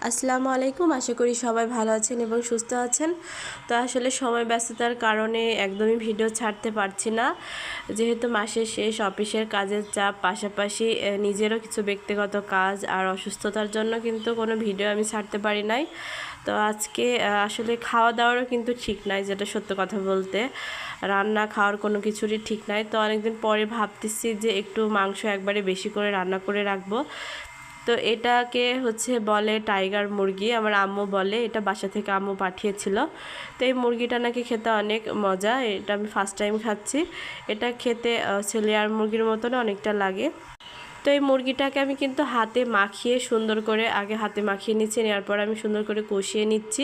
আসসালামু আলাইকুম। আশা করি সবাই ভালো আছেন এবং সুস্থ আছেন। তো আসলে সময় ব্যস্ততার কারণে একদমই ভিডিও ছাড়তে পারছি না, যেহেতু মাসের শেষ, অফিসের কাজের চাপ, পাশাপাশি নিজেরও কিছু ব্যক্তিগত কাজ আর অসুস্থতার জন্য কিন্তু কোনো ভিডিও আমি ছাড়তে পারি নাই। তো আজকে আসলে খাওয়া দাওয়ারও কিন্তু ঠিক নাই, যেটা সত্য কথা বলতে, রান্না খাওয়ার কোনো কিছুরই ঠিক নাই। তো অনেকদিন পরে ভাবতেছি যে একটু মাংস একবারে বেশি করে রান্না করে রাখবো। তো এটাকে বলে টাইগার মুরগি, আমার আম্মু বলে। এটা বাসা থেকে আম্মু পাঠিয়েছিল। তো এই মুরগিটা নাকি খেতে অনেক মজা, এটা আমি ফার্স্ট টাইম খাচ্ছি। এটা খেতে লেয়ার মুরগির মতন অনেকটা লাগে। তো এই মুরগিটাকে আমি কিন্তু হাতে মাখিয়ে সুন্দর করে আগে হাতে মাখিয়ে নিচ্ছি, নেওয়ার পর আমি সুন্দর করে কষিয়ে নিচ্ছি।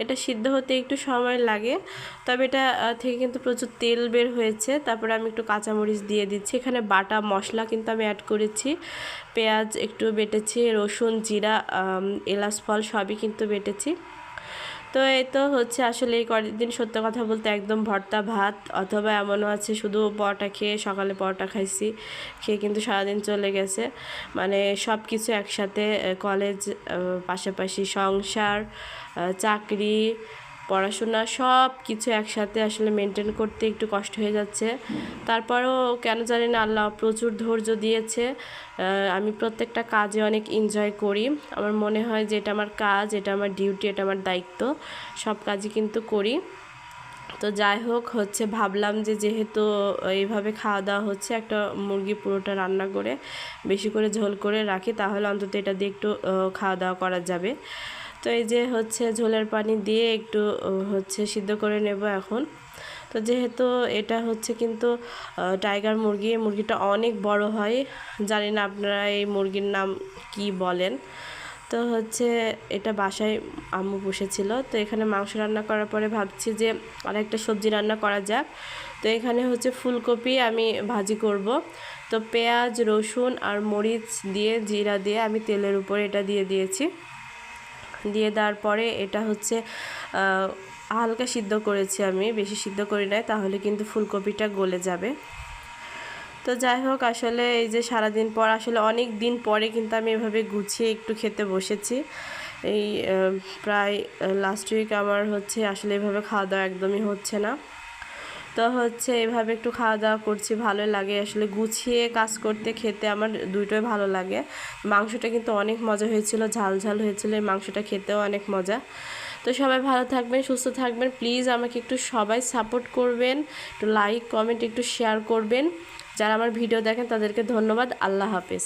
এটা সিদ্ধ হতে একটু সময় লাগে, তবে এটা থেকে কিন্তু প্রচুর তেল বের হয়েছে। তারপরে আমি একটু কাঁচামরিচ দিয়ে দিচ্ছি। এখানে বাটা মশলা কিন্তু আমি অ্যাড করেছি, পেঁয়াজ একটু বেটেছি, রসুন, জিরা, এলাচ ফল সবই কিন্তু বেটেছি। তো এই তো আসলে এই কয়েকদিন সত্য কথা বলতে একদম ভর্তা ভাত, অথবা এমনও আছে শুধু পরোটা খেয়ে, সকালে পরোটা খাইছি, খেয়ে কিন্তু সারাদিন চলে গেছে। মানে সব কিছু একসাথে, কলেজ, পাশাপাশি সংসার, চাকরি, পড়াশোনা সব কিছু একসাথে আসলে মেনটেন করতে একটু কষ্ট হয়ে যাচ্ছে। তারপরেও কেন জানি না আল্লাহ প্রচুর ধৈর্য দিয়েছে। আমি প্রত্যেকটা কাজে অনেক এনজয় করি। আমার মনে হয় যে এটা আমার কাজ, এটা আমার ডিউটি, এটা আমার দায়িত্ব, সব কাজই কিন্তু করি। তো যাই হোক, ভাবলাম যে যেহেতু এইভাবে খাওয়া দাওয়া হচ্ছে, একটা মুরগি পুরোটা রান্না করে বেশি করে ঝোল করে রাখি, তাহলে অন্তত এটা দিয়ে একটু খাওয়া দাওয়া করা যাবে। তো এই যে ঝোলের পানি দিয়ে একটু সিদ্ধ করে নেব এখন। তো যেহেতু এটা কিন্তু টাইগার মুরগি, মুরগিটা অনেক বড় হয়। জানি না আপনারা এই মুরগির নাম কি বলেন। তো এটা বাসায় আম্মু পুষেছিল। তো এখানে মাংস রান্না করার পরে ভাবছি যে আরেকটা সবজি রান্না করা যাক। তো এখানে ফুলকপি আমি ভাজি করব। তো পেঁয়াজ, রসুন আর মরিচ দিয়ে, জিরা দিয়ে আমি তেলের উপরে এটা দিয়ে দিয়েছি। দিয়ে দেওয়ার পরে এটা হালকা সিদ্ধ করেছি, আমি বেশি সিদ্ধ করি নাই, তাহলে কিন্তু ফুলকপিটা গলে যাবে। তো যাই হোক, আসলে এই যে সারাদিন পর, আসলে অনেক দিন পরে কিন্তু আমি এভাবে গুছিয়ে একটু খেতে বসেছি। এই প্রায় লাস্ট উইক আমার আসলে এভাবে খাওয়া দাওয়া একদমই হচ্ছে না। তো এভাবে একটু খাওয়া দাওয়া করছি, ভালোই লাগে আসলে গুছিয়ে কাজ করতে, খেতে আমার দুটোই ভালো লাগে। মাংসটা কিন্তু অনেক মজা হয়েছিল, ঝাল ঝাল হয়েছিল, এই মাংসটা খেতেও অনেক মজা। তো সবাই ভালো থাকবেন, সুস্থ থাকবেন। প্লিজ আমাকে একটু সবাই সাপোর্ট করবেন, একটু লাইক, কমেন্ট, একটু শেয়ার করবেন। যারা আমার ভিডিও দেখেন তাদেরকে ধন্যবাদ। আল্লাহ হাফেজ।